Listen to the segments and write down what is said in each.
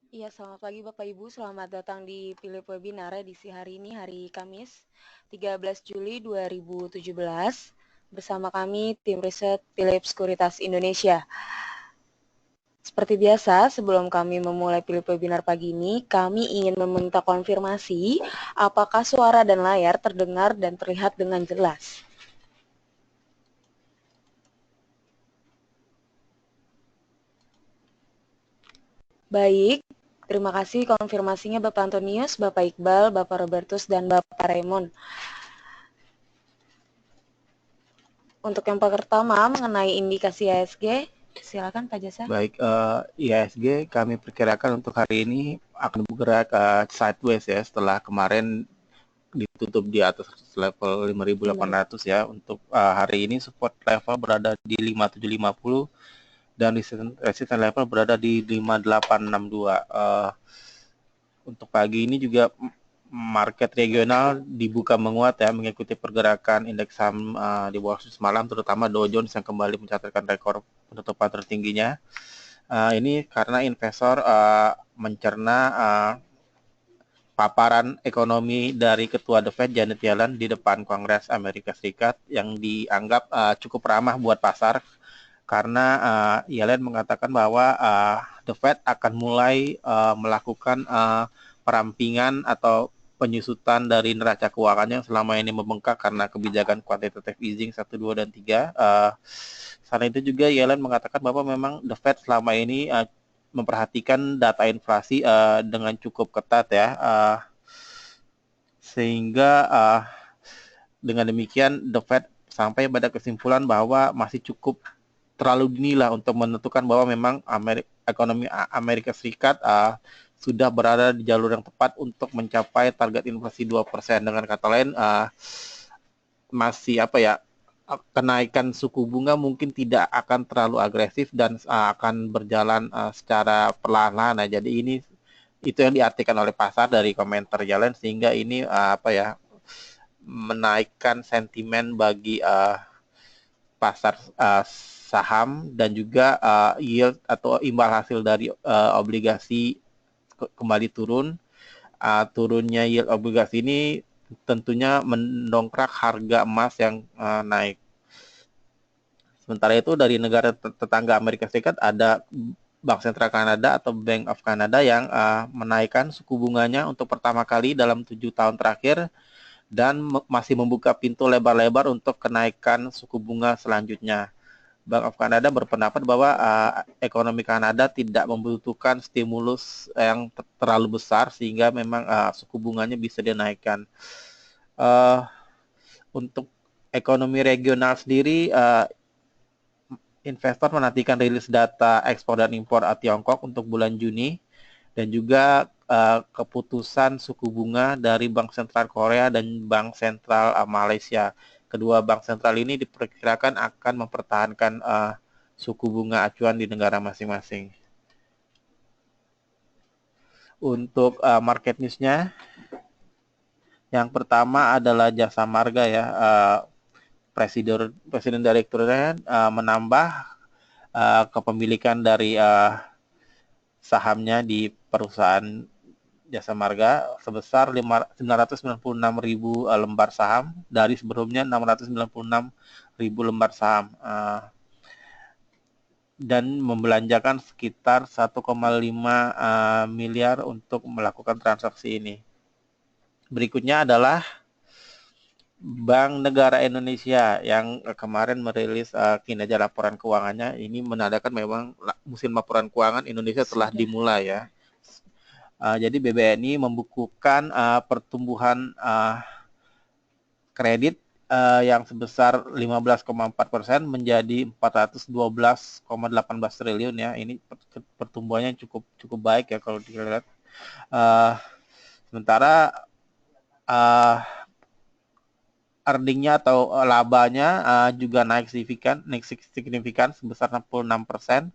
Iya, selamat pagi Bapak Ibu. Selamat datang di Philip Webinar edisi hari ini, hari Kamis, 13 Juli 2017. Bersama kami, tim riset Philip Sekuritas Indonesia. Seperti biasa, sebelum kami memulai Philip Webinar pagi ini, kami ingin meminta konfirmasi apakah suara dan layar terdengar dan terlihat dengan jelas. Baik, terima kasih konfirmasinya Bapak Antonius, Bapak Iqbal, Bapak Robertus, dan Bapak Raymond. Untuk yang pertama mengenai indikasi IHSG, silakan Pak Jasa. Baik, IHSG kami perkirakan untuk hari ini akan bergerak sideways ya setelah kemarin ditutup di atas level 5.800 ya. Untuk hari ini support level berada di 5.750 dan resistance level berada di 5.862. Untuk pagi ini juga market regional dibuka menguat ya, mengikuti pergerakan indeks saham di Wall Street semalam, terutama Dow Jones yang kembali mencatatkan rekor penutupan tertingginya. Ini karena investor mencerna paparan ekonomi dari Ketua The Fed Janet Yellen di depan Kongres Amerika Serikat yang dianggap cukup ramah buat pasar karena Yellen mengatakan bahwa The Fed akan mulai melakukan perampingan atau penyusutan dari neraca keuangan yang selama ini membengkak karena kebijakan quantitative easing 1, 2, dan 3. Selain itu juga Yellen mengatakan bahwa memang The Fed selama ini memperhatikan data inflasi dengan cukup ketat ya, sehingga dengan demikian The Fed sampai pada kesimpulan bahwa masih cukup terlalu dini lah untuk menentukan bahwa memang ekonomi Amerika Serikat sudah berada di jalur yang tepat untuk mencapai target inflasi 2%. Dengan kata lain, masih kenaikan suku bunga mungkin tidak akan terlalu agresif dan akan berjalan secara perlahan-lahan. Nah, jadi ini itu yang diartikan oleh pasar dari komentar Yellen, sehingga ini menaikkan sentimen bagi pasar saham dan juga yield atau imbal hasil dari obligasi kembali turun. Turunnya yield obligasi ini tentunya mendongkrak harga emas yang naik. Sementara itu dari negara tetangga Amerika Serikat ada Bank Sentral Kanada atau Bank of Canada yang menaikkan suku bunganya untuk pertama kali dalam 7 tahun terakhir dan masih membuka pintu lebar-lebar untuk kenaikan suku bunga selanjutnya. Bank of Canada berpendapat bahwa ekonomi Kanada tidak membutuhkan stimulus yang terlalu besar sehingga memang suku bunganya bisa dinaikkan. Untuk ekonomi regional sendiri, investor menantikan rilis data ekspor dan impor Tiongkok untuk bulan Juni dan juga keputusan suku bunga dari Bank Sentral Korea dan Bank Sentral Malaysia. Kedua bank sentral ini diperkirakan akan mempertahankan suku bunga acuan di negara masing-masing. Untuk market news-nya, yang pertama adalah Jasa Marga ya. Presiden direkturnya menambah kepemilikan dari sahamnya di perusahaan Jasa Marga sebesar 996.000 lembar saham dari sebelumnya 696.000 lembar saham, dan membelanjakan sekitar 1,5 miliar untuk melakukan transaksi ini. Berikutnya adalah Bank Negara Indonesia yang kemarin merilis kinerja laporan keuangannya. Ini menandakan memang musim laporan keuangan Indonesia telah dimulai ya. Jadi BBNI membukukan pertumbuhan kredit yang sebesar 15,4% menjadi 412,18 triliun ya. Ini pertumbuhannya cukup baik ya kalau dilihat. Sementara earningnya atau labanya juga naik signifikan sebesar 66%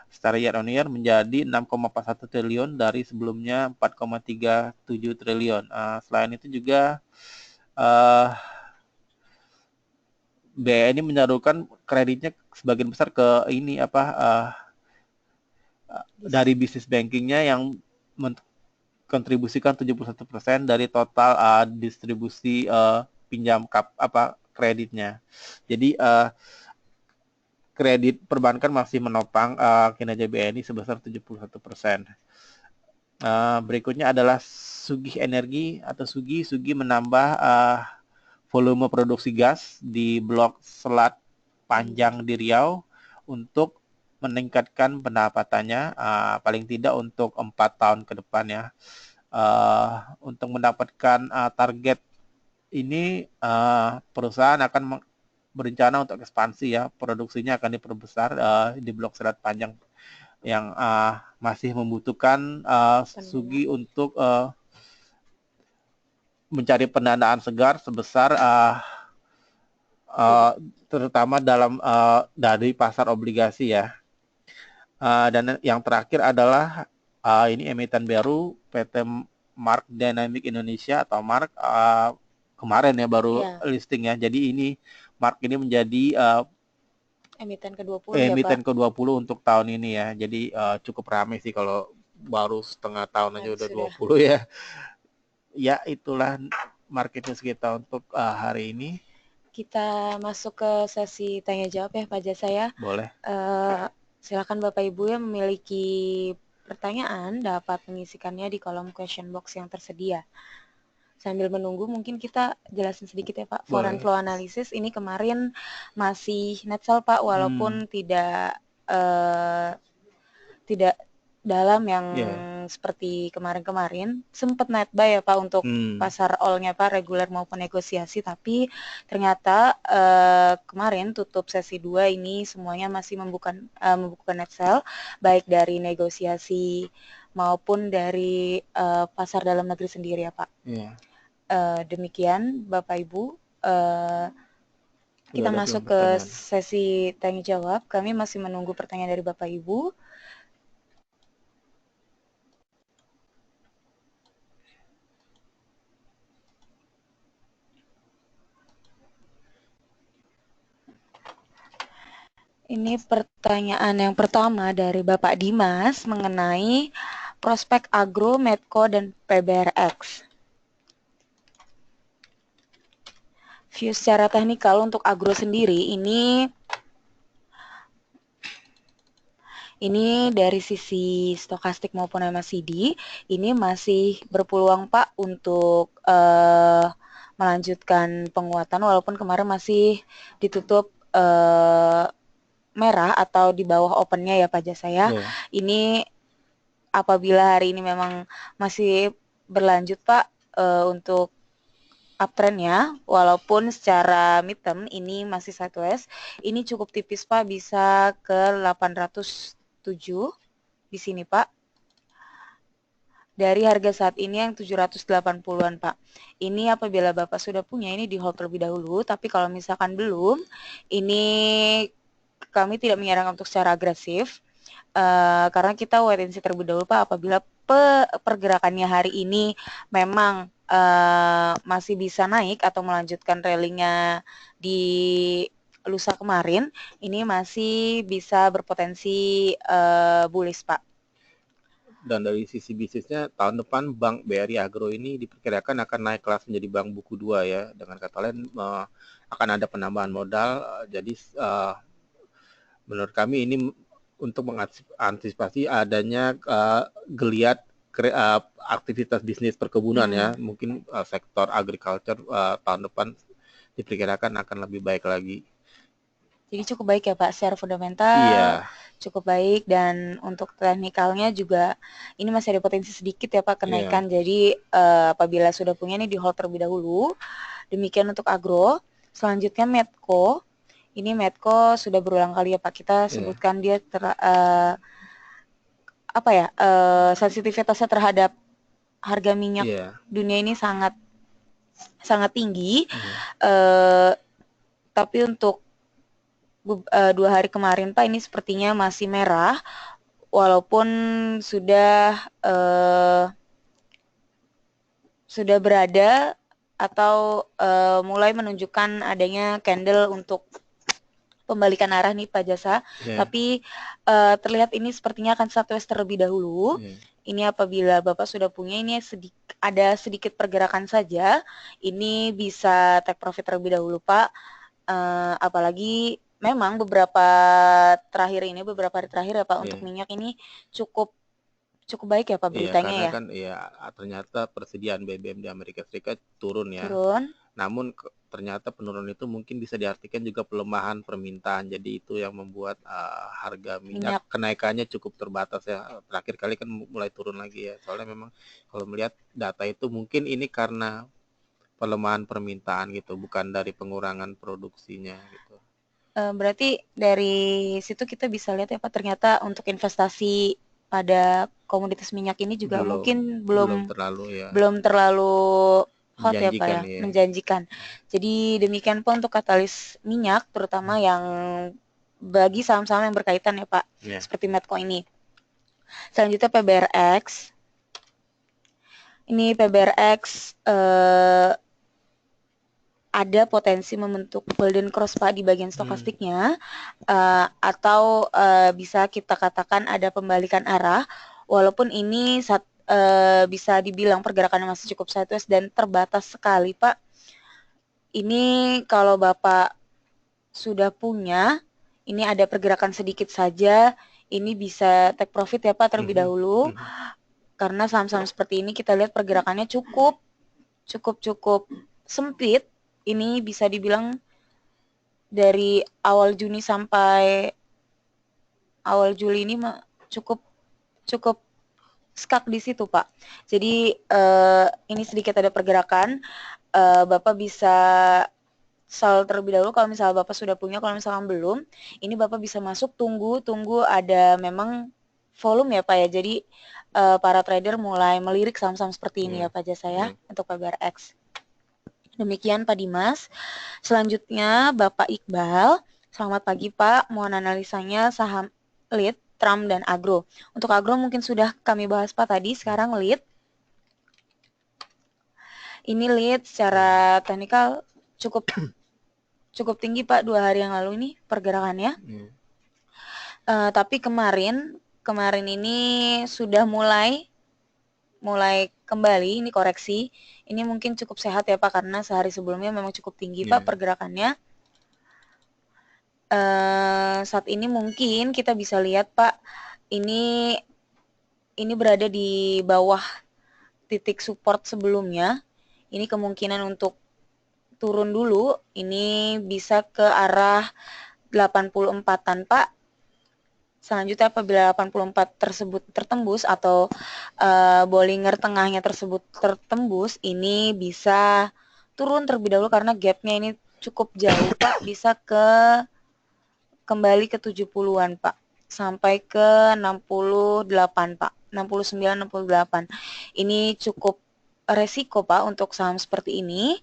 secara year on year menjadi 6,41 triliun dari sebelumnya 4,37 triliun. Selain itu juga BNI menyalurkan kreditnya sebagian besar ke ini dari bisnis bankingnya yang kontribusikan 71% dari total distribusi pinjam kreditnya. Jadi kredit perbankan masih menopang kinerja BNI sebesar 71%. Berikutnya adalah Sugih Energi atau Sugi. Sugi menambah volume produksi gas di blok Selat Panjang di Riau untuk meningkatkan pendapatannya paling tidak untuk 4 tahun ke depan ya. Untuk mendapatkan target ini perusahaan akan berencana untuk ekspansi ya, produksinya akan diperbesar di blok Selat Panjang yang masih membutuhkan Sugi untuk mencari pendanaan segar sebesar terutama dari pasar obligasi ya. Dan yang terakhir adalah ini emiten baru PT Mark Dynamic Indonesia atau Mark kemarin ya baru listing ya. Jadi ini Mark ini menjadi emiten ke-20 emiten ke-20 untuk tahun ini ya. Jadi cukup ramai sih kalau baru setengah tahun aja udah 20 ya. Ya itulah market news kita untuk hari ini. Kita masuk ke sesi tanya jawab ya Pak Jasa ya. Boleh. Silakan Bapak Ibu yang memiliki pertanyaan dapat mengisikannya di kolom question box yang tersedia. Sambil menunggu mungkin kita jelasin sedikit ya Pak. Foreign flow analysis ini kemarin masih net sell Pak, walaupun tidak dalam yang seperti kemarin-kemarin. Sempat net buy ya Pak untuk pasar all-nya Pak, reguler maupun negosiasi, tapi ternyata kemarin tutup sesi 2 ini semuanya masih membuka net sell, baik dari negosiasi maupun dari pasar dalam negeri sendiri ya Pak. Demikian Bapak Ibu, kita masuk ke sesi tanya jawab. Kami masih menunggu pertanyaan dari Bapak Ibu. Ini pertanyaan yang pertama dari Bapak Dimas mengenai prospek Agro, Medco, dan PBRX. View secara teknikal untuk Agro sendiri ini dari sisi stokastik maupun MACD ini masih berpeluang Pak untuk melanjutkan penguatan walaupun kemarin masih ditutup merah atau di bawah opennya ya Pak Jasa ya. Ini apabila hari ini memang masih berlanjut Pak untuk uptrendnya, walaupun secara midterm ini masih sideways, ini cukup tipis Pak, bisa ke 807 di sini Pak. Dari harga saat ini yang 780-an Pak. Ini apabila Bapak sudah punya ini di hold terlebih dahulu, tapi kalau misalkan belum, ini kami tidak menyarankan untuk secara agresif, karena kita wait and see terlebih dahulu Pak. Apabila pergerakannya hari ini memang masih bisa naik atau melanjutkan rallynya di lusa kemarin, ini masih bisa berpotensi bullish Pak. Dan dari sisi bisnisnya, tahun depan Bank BRI Agro ini diperkirakan akan naik kelas menjadi bank buku 2 ya. Dengan kata lain, akan ada penambahan modal. Jadi menurut kami ini untuk mengantisipasi adanya geliat aktivitas bisnis perkebunan ya. Mungkin sektor agriculture tahun depan diperkirakan akan lebih baik lagi. Jadi cukup baik ya Pak, secara fundamental cukup baik, dan untuk teknikalnya juga ini masih ada potensi sedikit ya Pak kenaikan. Jadi apabila sudah punya ini di hold terlebih dahulu. Demikian untuk Agro. Selanjutnya Medco. Ini Medco sudah berulang kali ya Pak kita sebutkan dia sensitivitasnya terhadap harga minyak dunia ini sangat tinggi. Tapi untuk 2 hari kemarin Pak ini sepertinya masih merah, walaupun sudah berada atau mulai menunjukkan adanya candle untuk pembalikan arah nih Pak Jasa. Tapi terlihat ini sepertinya akan sideways terlebih dahulu. Ini apabila Bapak sudah punya, ini ada sedikit pergerakan saja, ini bisa take profit terlebih dahulu Pak. Apalagi memang beberapa hari terakhir ya Pak, untuk minyak ini cukup baik ya Pak beritanya karena ya. kan ternyata persediaan BBM di Amerika Serikat turun ya. Turun. Namun ternyata penurunan itu mungkin bisa diartikan juga pelemahan permintaan. Jadi itu yang membuat harga minyak kenaikannya cukup terbatas ya. Terakhir kali kan mulai turun lagi ya. Soalnya memang kalau melihat data itu mungkin ini karena pelemahan permintaan gitu, bukan dari pengurangan produksinya gitu. Berarti dari situ kita bisa lihat ya Pak, ternyata untuk investasi pada komoditas minyak ini juga mungkin belum terlalu hot ya Pak ya, menjanjikan. Jadi demikian Pak untuk katalis minyak, terutama yang bagi saham-saham yang berkaitan ya Pak, seperti Medco ini. Selanjutnya PBRX. Ini PBRX ada potensi membentuk golden cross Pak di bagian stokastiknya, atau bisa kita katakan ada pembalikan arah, walaupun ini bisa dibilang pergerakannya masih cukup sideways dan terbatas sekali Pak. Ini kalau Bapak sudah punya, ini ada pergerakan sedikit saja, ini bisa take profit ya Pak terlebih dahulu, karena saham-saham seperti ini kita lihat pergerakannya cukup sempit. Ini bisa dibilang dari awal Juni sampai awal Juli ini cukup skak di situ Pak. Jadi ini sedikit ada pergerakan, Bapak bisa sell terlebih dahulu kalau misalnya Bapak sudah punya. Kalau misalkan belum, ini Bapak bisa masuk, tunggu ada memang volume ya Pak ya. Jadi para trader mulai melirik saham-saham seperti ini ya Pak jasa ya, untuk PBRX. Demikian Pak Dimas. Selanjutnya Bapak Iqbal. Selamat pagi Pak, mohon analisanya saham lead, Tram, dan Agro. Untuk Agro mungkin sudah kami bahas Pak tadi, sekarang lead. Ini lead secara teknikal cukup tinggi Pak, 2 hari yang lalu ini pergerakannya. Tapi kemarin ini sudah mulai kembali, ini koreksi. Ini mungkin cukup sehat ya Pak, karena sehari sebelumnya memang cukup tinggi Pak pergerakannya. Saat ini mungkin kita bisa lihat Pak, ini berada di bawah titik support sebelumnya. Ini kemungkinan untuk turun dulu, ini bisa ke arah 84-an Pak. Selanjutnya apabila 84 tersebut tertembus atau Bollinger tengahnya tersebut tertembus, ini bisa turun terlebih dahulu karena gapnya ini cukup jauh Pak, bisa kembali ke 70-an Pak, sampai ke 68 Pak, 69, 68. Ini cukup resiko Pak untuk saham seperti ini.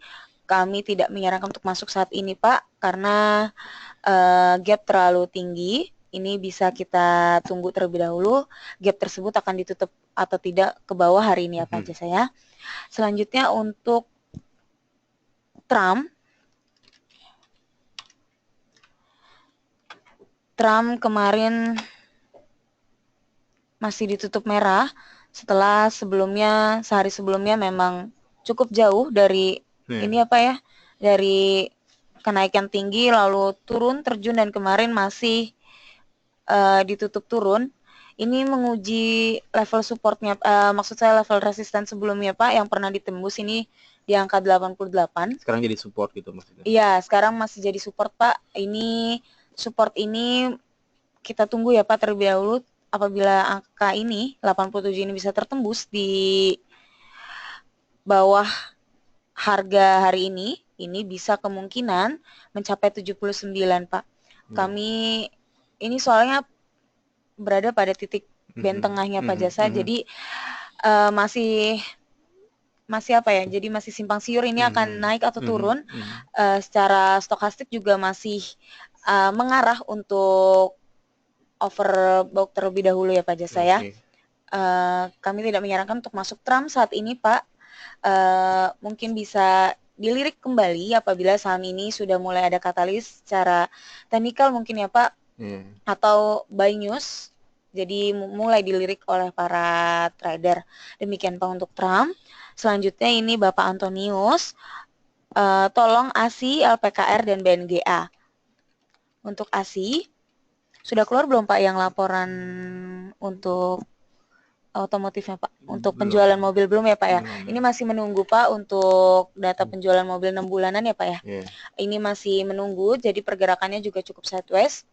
Kami tidak menyarankan untuk masuk saat ini Pak, karena gap terlalu tinggi. Ini bisa kita tunggu terlebih dahulu, gap tersebut akan ditutup atau tidak ke bawah hari ini apa aja saya. Selanjutnya untuk Tram kemarin masih ditutup merah, setelah sehari sebelumnya memang cukup jauh dari ini apa ya, dari kenaikan tinggi lalu turun terjun, dan kemarin masih ditutup turun. Ini menguji level supportnya, maksud saya level resisten sebelumnya Pak, yang pernah ditembus ini di angka 88. Sekarang jadi support gitu maksudnya? Iya, sekarang masih jadi support Pak. Ini support ini kita tunggu ya Pak terlebih dahulu. Apabila angka ini 87 ini bisa tertembus di bawah harga hari ini bisa kemungkinan mencapai 79 Pak. Kami ini soalnya berada pada titik band tengahnya Pak Jasa, jadi masih apa ya, jadi masih simpang siur ini akan naik atau turun. Secara stokastik juga masih mengarah untuk overbought terlebih dahulu ya Pak Jasa ya. Kami tidak menyarankan untuk masuk Tram saat ini Pak. Mungkin bisa dilirik kembali apabila saham ini sudah mulai ada katalis secara teknikal mungkin ya Pak, atau buy news jadi mulai dilirik oleh para trader. Demikian Pak untuk Trump. Selanjutnya ini Bapak Antonius, tolong ASI, LPKR, dan BNGA. Untuk ASI, sudah keluar belum Pak yang laporan untuk otomotifnya Pak? Untuk penjualan mobil belum ya Pak ya? Ini masih menunggu Pak untuk data penjualan mobil 6 bulanan ya Pak ya? Ini masih menunggu, jadi pergerakannya juga cukup sideways.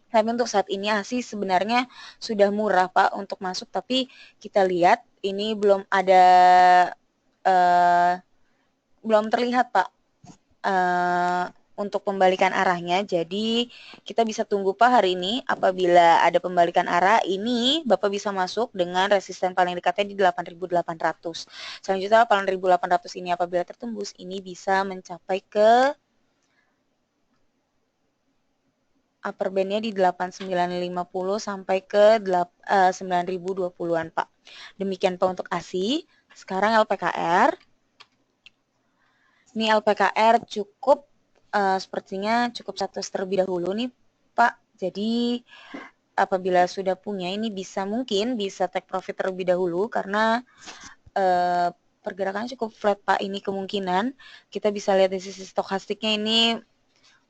Tapi untuk saat ini ASI sebenarnya sudah murah Pak untuk masuk, tapi kita lihat ini belum ada, belum terlihat Pak untuk pembalikan arahnya. Jadi kita bisa tunggu Pak hari ini, apabila ada pembalikan arah ini Bapak bisa masuk dengan resisten paling dekatnya di 8.800. Selanjutnya 8.800 ini apabila tertembus ini bisa mencapai ke upper bandnya di 8.950 sampai ke 9.020-an Pak. Demikian Pak untuk ASI. Sekarang LPKR. Ini LPKR cukup sepertinya cukup status terlebih dahulu nih Pak. Jadi apabila sudah punya ini mungkin bisa take profit terlebih dahulu karena pergerakannya cukup flat Pak. Ini kemungkinan kita bisa lihat di sisi stokastiknya ini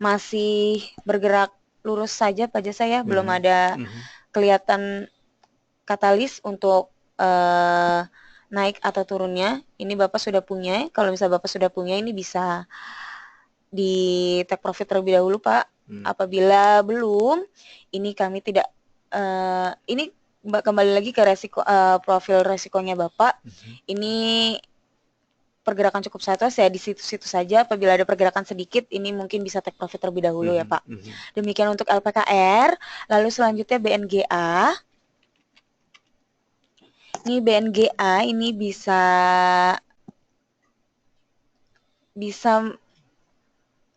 masih bergerak lurus saja Pak Jasa ya, belum ada kelihatan katalis untuk naik atau turunnya. Ini Bapak sudah punya, kalau misalnya Bapak sudah punya ini bisa di take profit terlebih dahulu Pak. Apabila belum, ini kami tidak, ini kembali lagi ke resiko, profil resikonya Bapak. Ini pergerakan cukup sideways ya, di situ-situ saja. Apabila ada pergerakan sedikit, ini mungkin bisa take profit terlebih dahulu ya Pak. Demikian untuk LPKR. Lalu selanjutnya BNGA. Ini BNGA ini bisa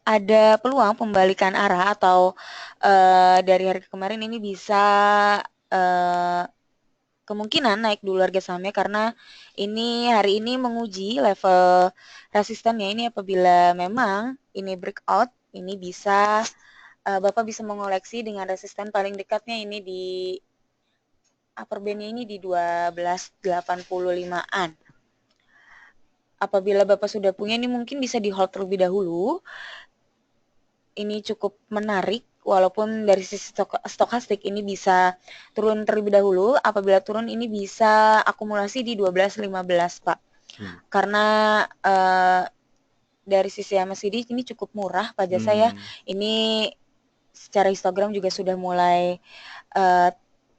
ada peluang pembalikan arah atau dari hari kemarin ini bisa kemungkinan naik dulu harga sahamnya karena ini hari ini menguji level resistannya ini. Apabila memang ini breakout, ini bisa Bapak bisa mengoleksi dengan resisten paling dekatnya ini di upper bandnya ini di 12.85-an. Apabila Bapak sudah punya ini mungkin bisa di hold terlebih dahulu. Ini cukup menarik walaupun dari sisi stokastik ini bisa turun terlebih dahulu. Apabila turun ini bisa akumulasi di 12.15 Pak. Karena dari sisi MACD ini cukup murah Pak Jasa ya. Ini secara histogram juga sudah mulai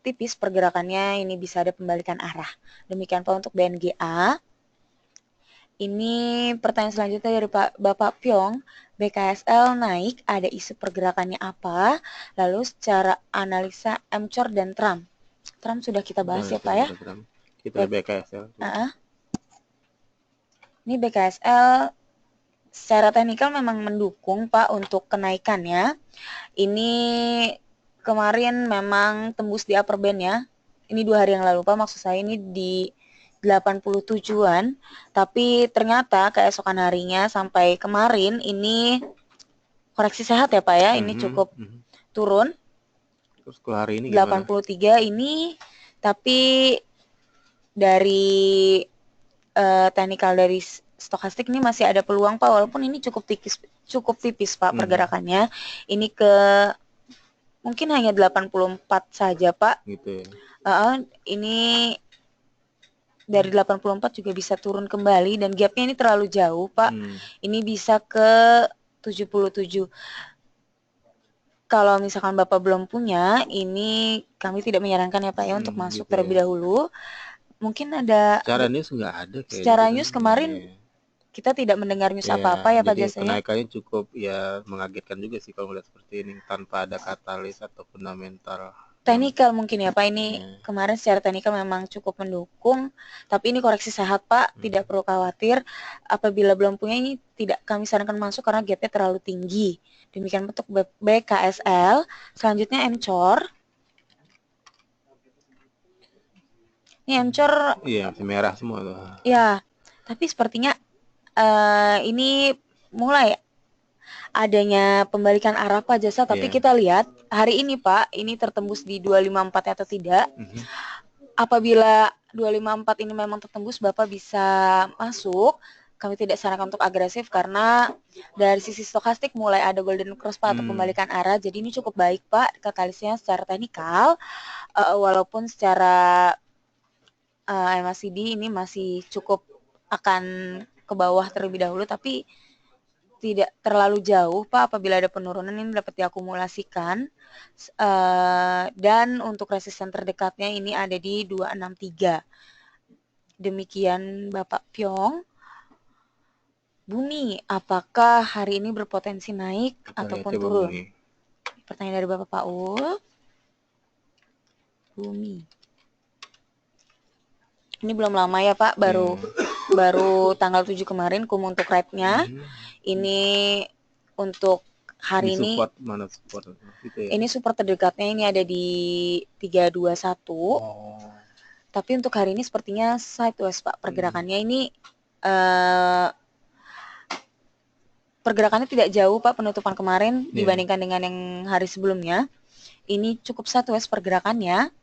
tipis pergerakannya, ini bisa ada pembalikan arah. Demikian Pak untuk BNGA. Ini pertanyaan selanjutnya dari Bapak Pyong. BKSL naik, ada isu pergerakannya apa? Lalu secara analisa MCOR dan Trump. Trump sudah kita bahas ya Pak ya? Kita BKSL. Ini BKSL secara teknikal memang mendukung Pak untuk kenaikannya. Ini kemarin memang tembus di upper band ya. Ini 2 hari yang lalu Pak, maksud saya ini di 87-an, tapi ternyata keesokan harinya sampai kemarin ini koreksi sehat ya Pak ya, ini cukup turun. Terus ke hari ini 83 ini, tapi dari teknikal dari stokastik ini masih ada peluang Pak, walaupun ini cukup tipis Pak pergerakannya. Ini ke mungkin hanya 84 saja Pak. Gitu ya. Ini dari 84 juga bisa turun kembali dan gapnya ini terlalu jauh Pak. Ini bisa ke 77. Kalau misalkan Bapak belum punya, ini kami tidak menyarankan ya Pak ya untuk masuk terlebih dahulu. Mungkin ada secara news nggak ada kayaknya. Secara news kemarin kita tidak mendengar news apa-apa ya Pak Jasa ya. Kenaikannya cukup ya mengagetkan juga sih kalau melihat seperti ini tanpa ada katalis atau fundamental. Teknikal mungkin ya Pak, ini kemarin secara teknikal memang cukup mendukung, tapi ini koreksi sehat Pak, tidak perlu khawatir. Apabila belum punya ini tidak kami sarankan masuk karena gapnya terlalu tinggi. Demikian untuk BKSL. Selanjutnya MCOR. Ini MCOR. Iya, masih merah semua tuh. Ya, tapi sepertinya ini mulai adanya pembalikan arah Pak Jasa, tapi Iya. kita lihat hari ini Pak, ini tertembus di 254 atau tidak. Apabila 254 ini memang tertembus, Bapak bisa masuk. Kami tidak sarankan untuk agresif karena dari sisi stokastik mulai ada golden cross Pak atau pembalikan arah. Jadi ini cukup baik Pak katalisnya secara teknikal, walaupun secara MACD ini masih cukup akan ke bawah terlebih dahulu, tapi tidak terlalu jauh Pak. Apabila ada penurunan ini dapat diakumulasikan, dan untuk resisten terdekatnya ini ada di 263. Demikian Bapak Pyong. Bumi, apakah hari ini berpotensi naik ataupun turun? Pertanyaan dari Bapak Paul. Bumi. Ini belum lama ya Pak, baru tanggal 7 kemarin untuk rate-nya. Ini untuk hari ini support, mana support gitu ya? Ini support terdekatnya ini ada di 321. Tapi untuk hari ini sepertinya sideways Pak pergerakannya. Ini pergerakannya tidak jauh Pak penutupan kemarin dibandingkan dengan yang hari sebelumnya. Ini cukup sideways pergerakannya.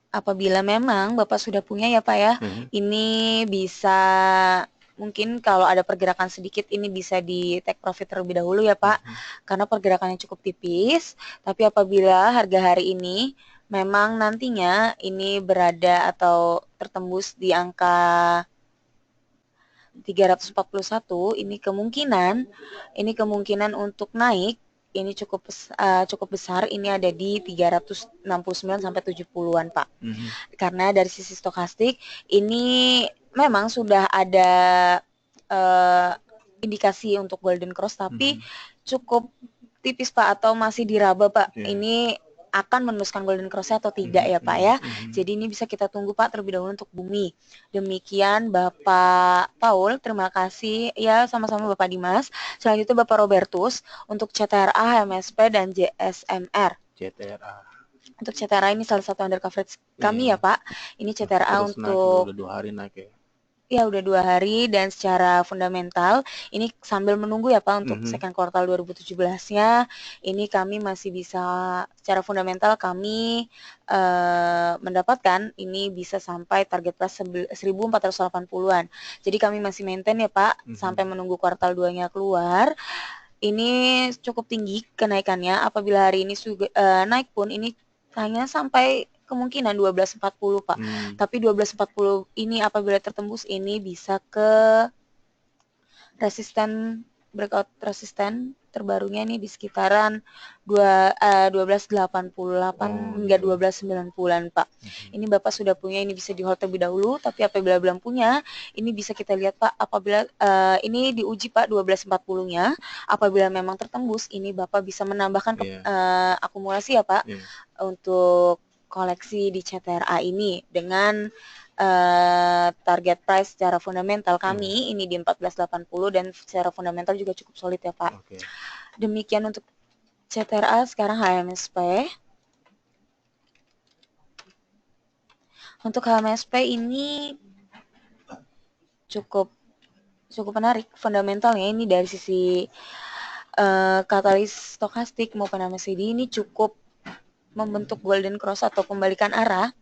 Apabila memang Bapak sudah punya ya Pak ya, ini bisa mungkin kalau ada pergerakan sedikit ini bisa di take profit terlebih dahulu ya Pak, karena pergerakannya cukup tipis. Tapi apabila harga hari ini memang nantinya ini berada atau tertembus di angka 341, ini kemungkinan untuk naik ini cukup besar, ini ada di 369 sampai 70-an Pak. Karena dari sisi stokastik ini memang sudah ada indikasi untuk golden cross, tapi cukup tipis Pak, atau masih diraba Pak. Ini akan meneruskan golden cross atau tidak ya Pak ya. Jadi ini bisa kita tunggu Pak terlebih dahulu untuk bumi. Demikian Bapak Paul, terima kasih ya, sama-sama Bapak Dimas. Selanjutnya Bapak Robertus untuk CTRA, HMSP dan JSMR. Untuk CTRA ini salah satu under coverage kami ya Pak. Ini CTRA untuk udah 2 hari naik ya. Ya udah 2 hari, dan secara fundamental ini sambil menunggu ya Pak untuk second quartal 2017-nya, ini kami masih bisa secara fundamental kami mendapatkan ini bisa sampai target price 1480-an. Jadi kami masih maintain ya Pak sampai menunggu kuartal 2-nya keluar. Ini cukup tinggi kenaikannya. Apabila hari ini naik pun ini hanya sampai kemungkinan 1240 Pak. Tapi 1240 ini apabila tertembus ini bisa ke resisten, breakout resisten terbarunya ini di sekitaran 1288 hingga 1290-an Pak. Ini Bapak sudah punya, ini bisa di hold terlebih dahulu. Tapi apabila belum punya, ini bisa kita lihat Pak, apabila ini diuji Pak 1240-nya, apabila memang tertembus ini Bapak bisa menambahkan akumulasi ya Pak untuk koleksi di CTRA ini dengan target price secara fundamental kami ini di 1480, dan secara fundamental juga cukup solid ya Pak. Demikian untuk CTRA. Sekarang HMSP. Untuk HMSP ini cukup menarik fundamentalnya. Ini dari sisi katalis stokastik maupun MACD ini cukup membentuk golden cross atau pembalikan arah.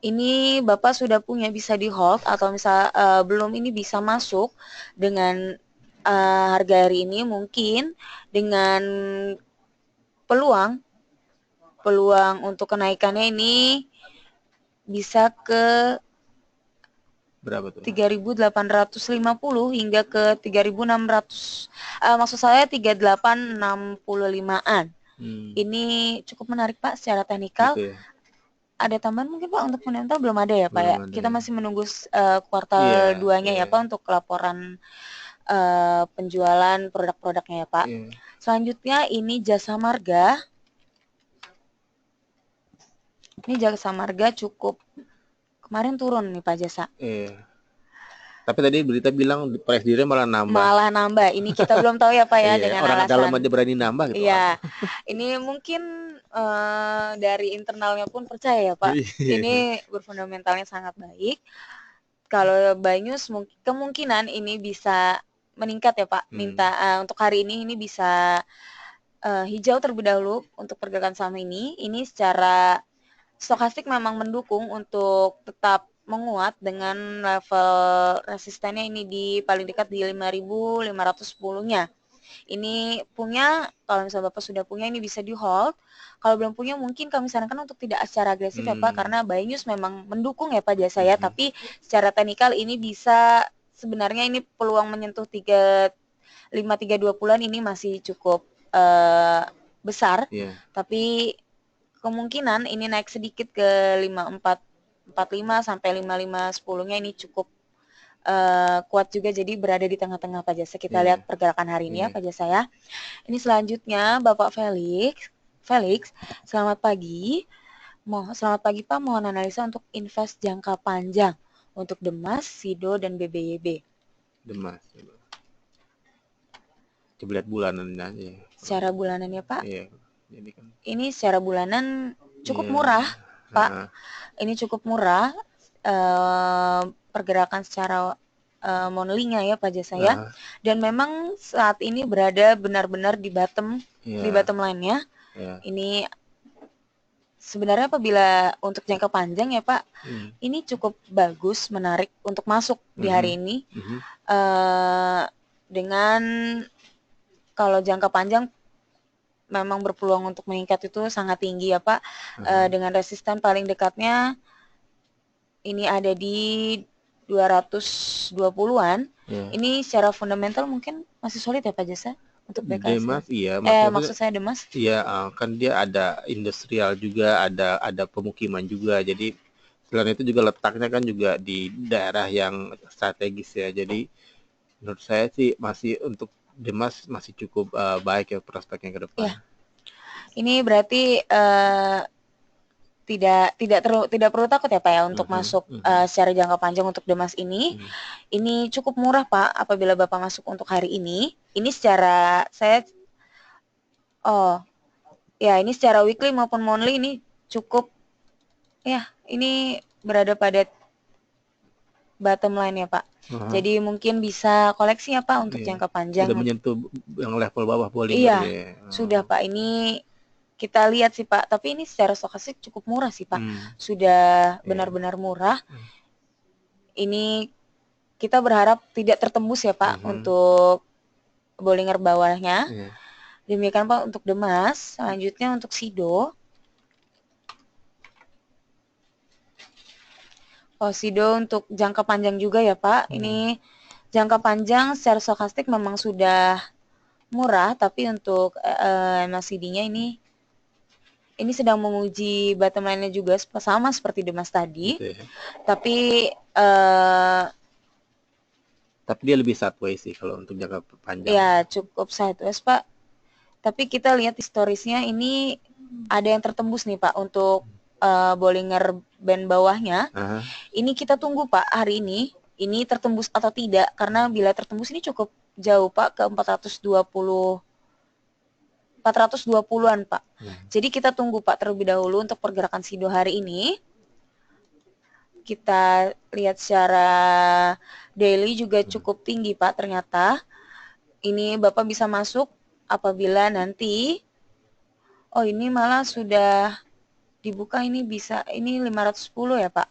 Ini Bapak sudah punya bisa di hold, atau misal belum ini bisa masuk dengan harga hari ini, mungkin dengan peluang untuk kenaikannya ini bisa ke berapa tuh? 3.850 hingga ke 3.600. Maksud saya 3865-an. Ini cukup menarik Pak secara teknikal. Gitu ya. Ada tambahan mungkin Pak untuk fundamental? Belum ada ya Pak ya? Kita masih menunggu kuartal 2-nya ya Pak untuk laporan penjualan produk-produknya ya Pak. Selanjutnya ini Jasa Marga. Ini Jasa Marga cukup kemarin turun nih Pak Jasa. Tapi tadi berita bilang price diri malah nambah. Ini kita belum tahu ya Pak ya dengan orang alasan. dalam aja berani nambah gitu. Iya. Ini mungkin dari internalnya pun percaya ya Pak. Ini berfundamentalnya sangat baik. Kalau Banyus kemungkinan ini bisa meningkat ya Pak. Untuk hari ini bisa hijau terlebih dahulu untuk pergerakan saham ini. Ini secara stokastik memang mendukung untuk tetap menguat dengan level resistennya ini di paling dekat di 5.510-nya. Ini punya, kalau misalnya Bapak sudah punya ini bisa di hold. Kalau belum punya mungkin kami sarankan untuk tidak secara agresif ya Pak, karena buy news memang mendukung ya Pak jasa saya, tapi secara teknikal ini bisa sebenarnya ini peluang menyentuh 5.320-an ini masih cukup besar, tapi kemungkinan ini naik sedikit ke 5.445 sampai 5.510-nya ini cukup kuat juga, jadi berada di tengah-tengah Pak Jasa. Kita lihat pergerakan hari ini ya Pak Jasa ya. Ini selanjutnya Bapak Felix, selamat pagi. Selamat pagi Pak, mohon analisa untuk invest jangka panjang untuk Demas, Sido, dan BBYB. Demas. Coba lihat bulanannya aja. Secara bulanan ya Pak. Iya. Jadi kan. Ini secara bulanan cukup murah Pak. Ini cukup murah. Pergerakan secara monthly-nya ya Pak Jasa ya. Dan memang saat ini berada benar-benar di bottom line-nya. Ini sebenarnya apabila untuk jangka panjang ya Pak, ini cukup bagus, menarik untuk masuk di hari ini. Dengan kalau jangka panjang memang berpeluang untuk meningkat itu sangat tinggi ya Pak. Dengan resisten paling dekatnya ini ada di 220-an. Ini secara fundamental mungkin masih solid ya Pak Jasa untuk BKS. Demas iya, maksud saya Demas. Iya, kan dia ada industrial juga, ada pemukiman juga. Jadi selain itu juga letaknya kan juga di daerah yang strategis ya. Jadi menurut saya sih masih untuk Demas masih cukup baik ya prospeknya ke depan. Ya. Ini berarti tidak perlu takut ya Pak ya untuk masuk secara jangka panjang untuk Demas ini. Ini cukup murah Pak apabila Bapak masuk untuk hari ini. Ini secara ini secara weekly maupun monthly ini cukup ya, ini berada pada bottom line ya Pak. Jadi mungkin bisa koleksi ya Pak untuk jangka panjang. Sudah menyentuh yang level bawah Bollinger. Iya, sudah Pak. Ini kita lihat sih Pak, tapi ini secara stokastik cukup murah sih Pak. Sudah benar-benar murah. Ini kita berharap tidak tertembus ya Pak untuk Bollinger bawahnya. Demikian Pak untuk Demas. Selanjutnya untuk Sido. Sido untuk jangka panjang juga ya Pak. Ini jangka panjang secara stokastik memang sudah murah, tapi untuk MACD-nya ini sedang menguji bottom line-nya juga sama seperti Demas tadi. Tapi dia lebih sideways sih kalau untuk jangka panjang. Ya, cukup sideways Pak. Tapi kita lihat historisnya ini ada yang tertembus nih Pak untuk Bollinger band bawahnya. Ini kita tunggu Pak hari ini tertembus atau tidak, karena bila tertembus ini cukup jauh Pak ke 420-an Pak. Jadi kita tunggu Pak terlebih dahulu untuk pergerakan Sido hari ini. Kita lihat secara daily juga cukup tinggi Pak ternyata. Ini Bapak bisa masuk apabila nanti ini malah sudah dibuka, ini bisa, ini 510 ya Pak.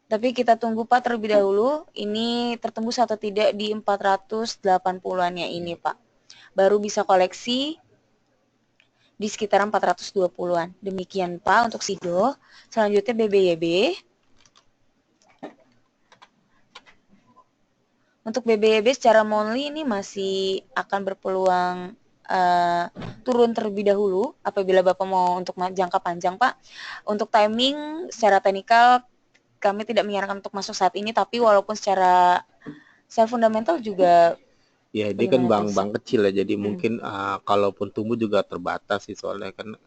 Tapi kita tunggu Pak terlebih dahulu, ini tertembus atau tidak di 480-annya ini Pak. Baru bisa koleksi di sekitar 420-an. Demikian Pak untuk Sido. Selanjutnya BBYB. Untuk BBYB secara monthly ini masih akan berpeluang turun terlebih dahulu apabila Bapak mau untuk jangka panjang Pak. Untuk timing secara teknikal kami tidak menyarankan untuk masuk saat ini, tapi walaupun secara fundamental juga ya dia kan bank kecil ya, jadi mungkin kalaupun tumbuh juga terbatas sih soalnya kan.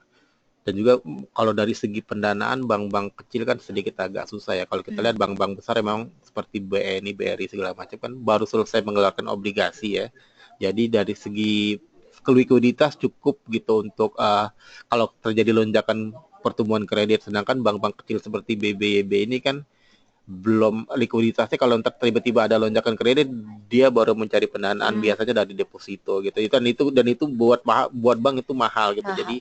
Dan juga kalau dari segi pendanaan bank-bank kecil kan sedikit agak susah ya. Kalau kita lihat bank-bank besar memang seperti BNI, BRI segala macam kan baru selesai mengeluarkan obligasi ya. Jadi dari segi likuiditas cukup gitu untuk kalau terjadi lonjakan pertumbuhan kredit. Sedangkan bank-bank kecil seperti BBYB ini kan belum likuiditasnya, kalau ntar tiba-tiba ada lonjakan kredit dia baru mencari pendanaan biasanya dari deposito gitu. Dan itu buat bank itu mahal gitu. Mahal. Jadi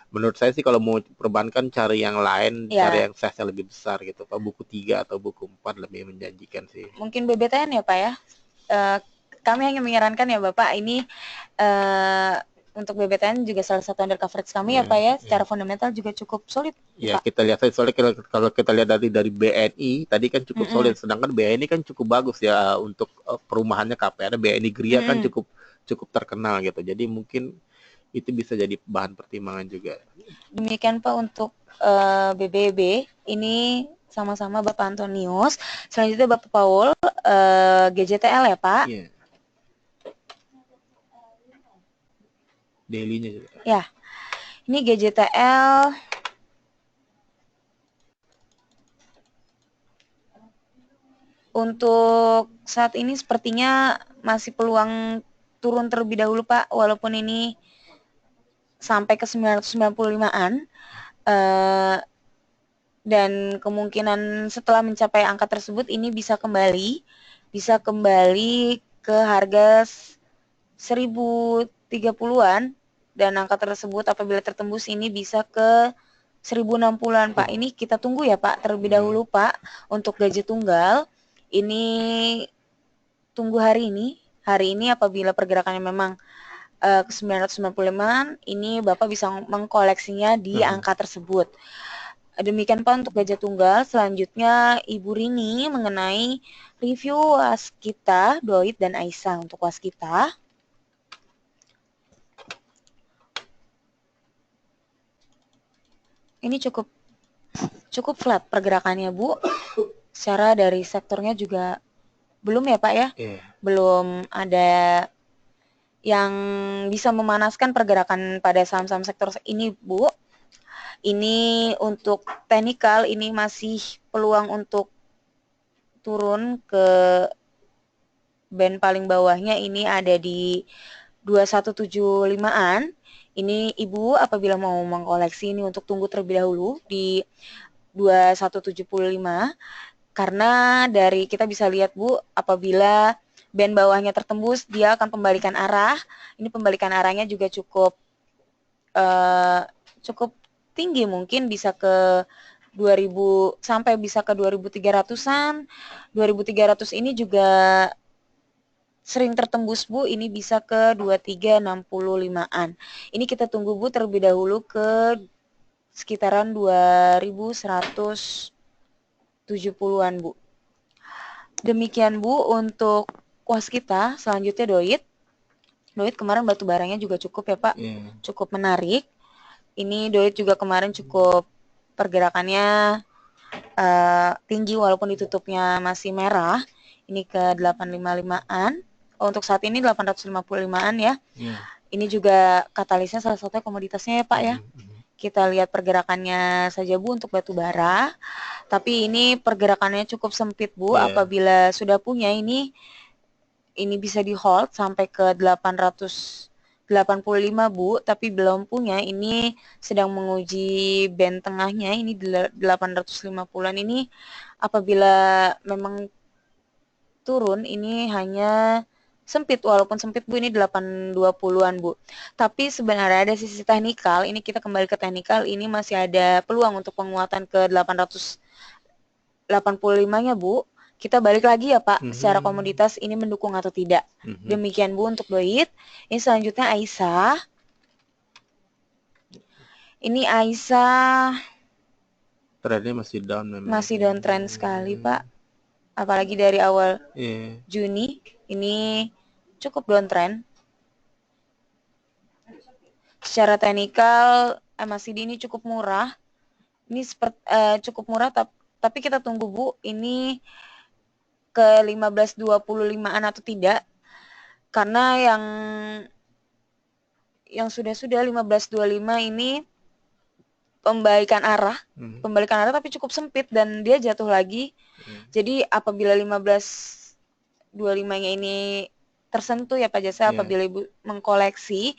menurut saya sih kalau mau perbankan cari yang lain, cari Ya, yang size lebih besar gitu. Pak, buku 3 atau buku 4 lebih menjanjikan sih. mungkin BBTN ya Pak ya. Kami hanya menyarankan ya Bapak, ini untuk BBTN juga salah satu under coverage kami ya Pak ya. Secara fundamental juga cukup solid Ya, Pak. kita lihat saja, soalnya kalau kita lihat dari BNI tadi kan cukup solid, sedangkan BNI kan cukup bagus ya untuk perumahannya KPR. BNI Gria kan cukup terkenal gitu. Jadi mungkin itu bisa jadi bahan pertimbangan juga. Demikian Pak untuk BBB. Ini sama-sama Bapak Antonius. Selanjutnya Bapak Paul, GJTL ya Pak. Iya. Daily-nya juga. Ya, ini GJTL. Untuk saat ini sepertinya masih peluang turun terlebih dahulu Pak, walaupun ini sampai ke 995-an. Dan kemungkinan setelah mencapai angka tersebut ini bisa kembali ke harga 1030-an, dan angka tersebut apabila tertembus ini bisa ke 1060-an Pak. Ini kita tunggu ya Pak terlebih dahulu Pak. Untuk gaji tunggal ini tunggu hari ini apabila pergerakannya memang ke 995, ini Bapak bisa mengkoleksinya di angka tersebut. Demikian Pak untuk gajah tunggal. Selanjutnya Ibu Rini mengenai review waskita, Doit dan Aisyah. Untuk waskita, ini cukup flat pergerakannya Bu. Secara dari sektornya juga belum ya Pak ya, belum ada yang bisa memanaskan pergerakan pada saham-saham sektor ini Bu. Ini untuk teknikal ini masih peluang untuk turun ke band paling bawahnya, ini ada di 2175-an. Ini Ibu apabila mau mengkoleksi ini untuk tunggu terlebih dahulu di 2175, karena dari kita bisa lihat Bu, apabila band bawahnya tertembus dia akan pembalikan arah. Ini pembalikan arahnya juga cukup tinggi, mungkin bisa ke 2000 sampai bisa ke 2300-an. 2300 ini juga sering tertembus Bu, ini bisa ke 2365-an. Ini kita tunggu Bu terlebih dahulu ke sekitaran 2170-an Bu. Demikian Bu untuk waskita. Selanjutnya Doit. Doit kemarin batu barangnya juga cukup ya Pak, cukup menarik. Ini Doit juga kemarin cukup pergerakannya tinggi walaupun ditutupnya masih merah. Ini ke 855-an. Untuk saat ini 855-an ya. Ini juga katalisnya salah satunya komoditasnya ya Pak ya. Kita lihat pergerakannya saja Bu untuk batu bara. Tapi ini pergerakannya cukup sempit Bu. Apabila sudah punya ini bisa di hold sampai ke 885 Bu, tapi belum punya, ini sedang menguji band tengahnya, ini 850-an. Ini apabila memang turun ini hanya sempit, walaupun sempit Bu, ini 820-an Bu. Tapi sebenarnya ada sisi teknikal, ini kita kembali ke teknikal, ini masih ada peluang untuk penguatan ke 885-nya Bu. Kita balik lagi ya Pak, secara komoditas ini mendukung atau tidak. Demikian Bu untuk Doit. Ini selanjutnya Aisyah. Ini Aisyah trennya masih down memang. Masih downtrend sekali Pak. Apalagi dari awal Juni ini cukup downtrend. Secara teknikal MACD ini cukup murah. Ini cukup murah, tapi kita tunggu Bu, ini ke 1525-an atau tidak. Karena yang sudah 1525 ini pembalikan arah tapi cukup sempit dan dia jatuh lagi. Jadi apabila 1525-nya ini tersentuh ya Pak Jasa, apabila Ibu mengkoleksi,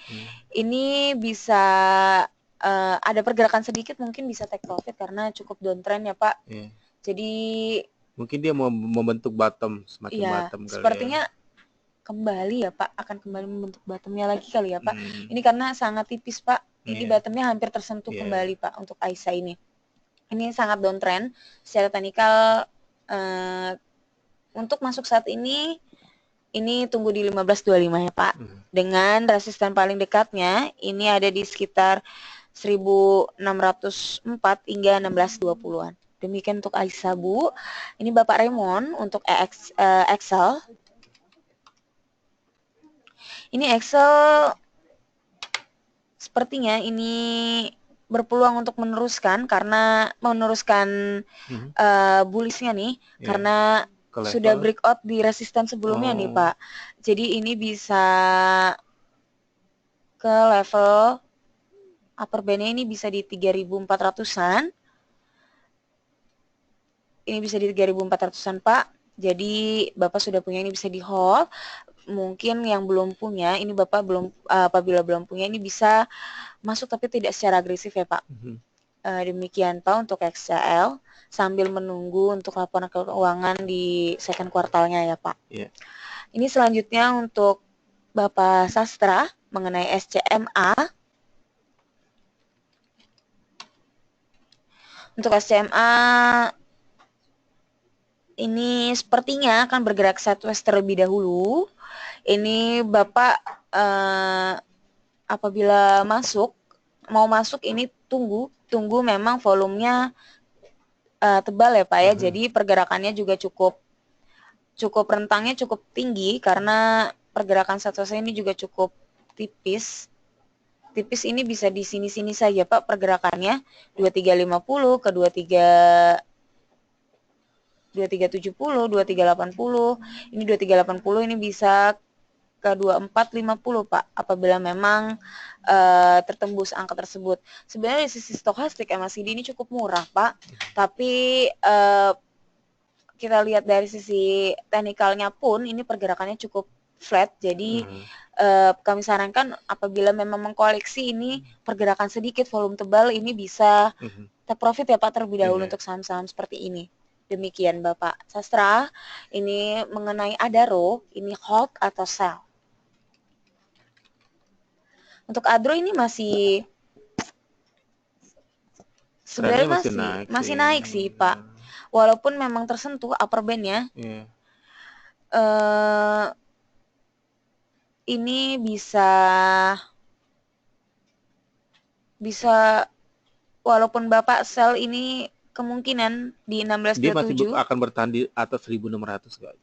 ini bisa ada pergerakan sedikit, mungkin bisa take profit karena cukup downtrend ya Pak. Jadi Mungkin dia mau membentuk bottom, semacam Iya, bottom kali ya. sepertinya kembali ya Pak, akan kembali membentuk bottomnya lagi kali ya Pak. Hmm. Ini karena sangat tipis Pak, ini Iya. bottomnya hampir tersentuh Iya. kembali Pak untuk Aisyah ini. Ini sangat downtrend secara teknikal. Untuk masuk saat ini tunggu di 1525 ya Pak. Dengan resisten paling dekatnya ini ada di sekitar 1604 hingga 1620-an. Demikian untuk Aisyah Bu. Ini Bapak Raymond untuk Excel. Ini Excel sepertinya ini berpeluang untuk meneruskan karena bullishnya nih, karena sudah breakout di resisten sebelumnya nih Pak. Jadi ini bisa ke level upper bandnya ini bisa di 3.400-an. Ini bisa di 3.400-an Pak. Jadi Bapak sudah punya, ini bisa di hold. Mungkin yang belum punya, ini Bapak belum, apabila belum punya ini bisa masuk tapi tidak secara agresif ya Pak. Demikian Pak untuk XCL sambil menunggu untuk laporan keuangan di second kuartalnya ya Pak. Ini selanjutnya untuk Bapak Sastra mengenai SCMA. Untuk SCMA ini sepertinya akan bergerak sideways terlebih dahulu. Ini Bapak apabila mau masuk ini tunggu memang volumenya tebal ya Pak ya. Jadi pergerakannya juga cukup rentangnya cukup tinggi karena pergerakan sideways ini juga cukup tipis. Tipis ini bisa di sini-sini saja Pak pergerakannya 2350 ke 2370, 2380. Ini 2380 ini bisa ke 2450 Pak apabila memang tertembus angka tersebut. Sebenarnya dari sisi stokastik MACD ini cukup murah Pak, tapi kita lihat dari sisi teknikalnya pun ini pergerakannya cukup flat. Jadi kami sarankan apabila memang mengkoleksi ini pergerakan sedikit volume tebal ini bisa take profit ya Pak terlebih dahulu untuk saham-saham seperti ini. Demikian Bapak Sastra. Ini mengenai Adaro, ini hold atau sell. Untuk Adro ini masih sebenarnya masih naik sih Pak. Walaupun memang tersentuh upper band-nya. Ini bisa walaupun Bapak sell ini kemungkinan di 1627. Dia masih akan bertahan di atas 1600 enggak?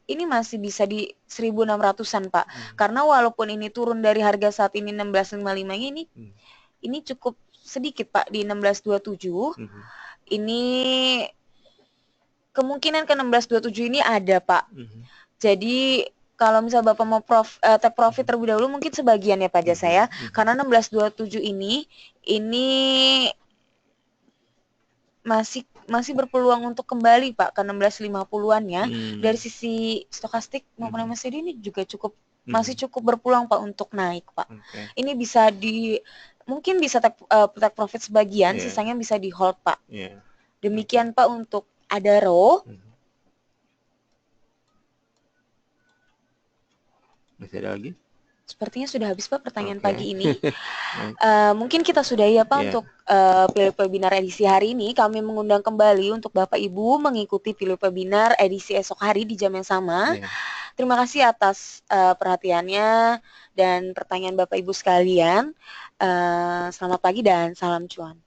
Ini masih bisa di 1600-an Pak. Karena walaupun ini turun dari harga saat ini 1655 ini cukup sedikit Pak di 1627. Ini kemungkinan ke 1627 ini ada Pak. Jadi kalau misalnya Bapak mau take profit terlebih dahulu mungkin sebagian ya Pak jasa ya. Karena 1627 ini masih berpeluang untuk kembali Pak ke 1650-an ya. Dari sisi stokastik maupun MACD ini juga masih cukup berpeluang Pak untuk naik Pak. Ini bisa mungkin bisa take profit sebagian, sisanya bisa di hold Pak. Demikian Pak untuk Adaro. Masih ada lagi? Sepertinya sudah habis Pak pertanyaan pagi ini. Mungkin kita sudahi ya Pak untuk Philip Webinar edisi hari ini. Kami mengundang kembali untuk Bapak Ibu mengikuti Philip Webinar edisi esok hari di jam yang sama. Terima kasih atas perhatiannya dan pertanyaan Bapak Ibu sekalian. Selamat pagi dan salam cuan.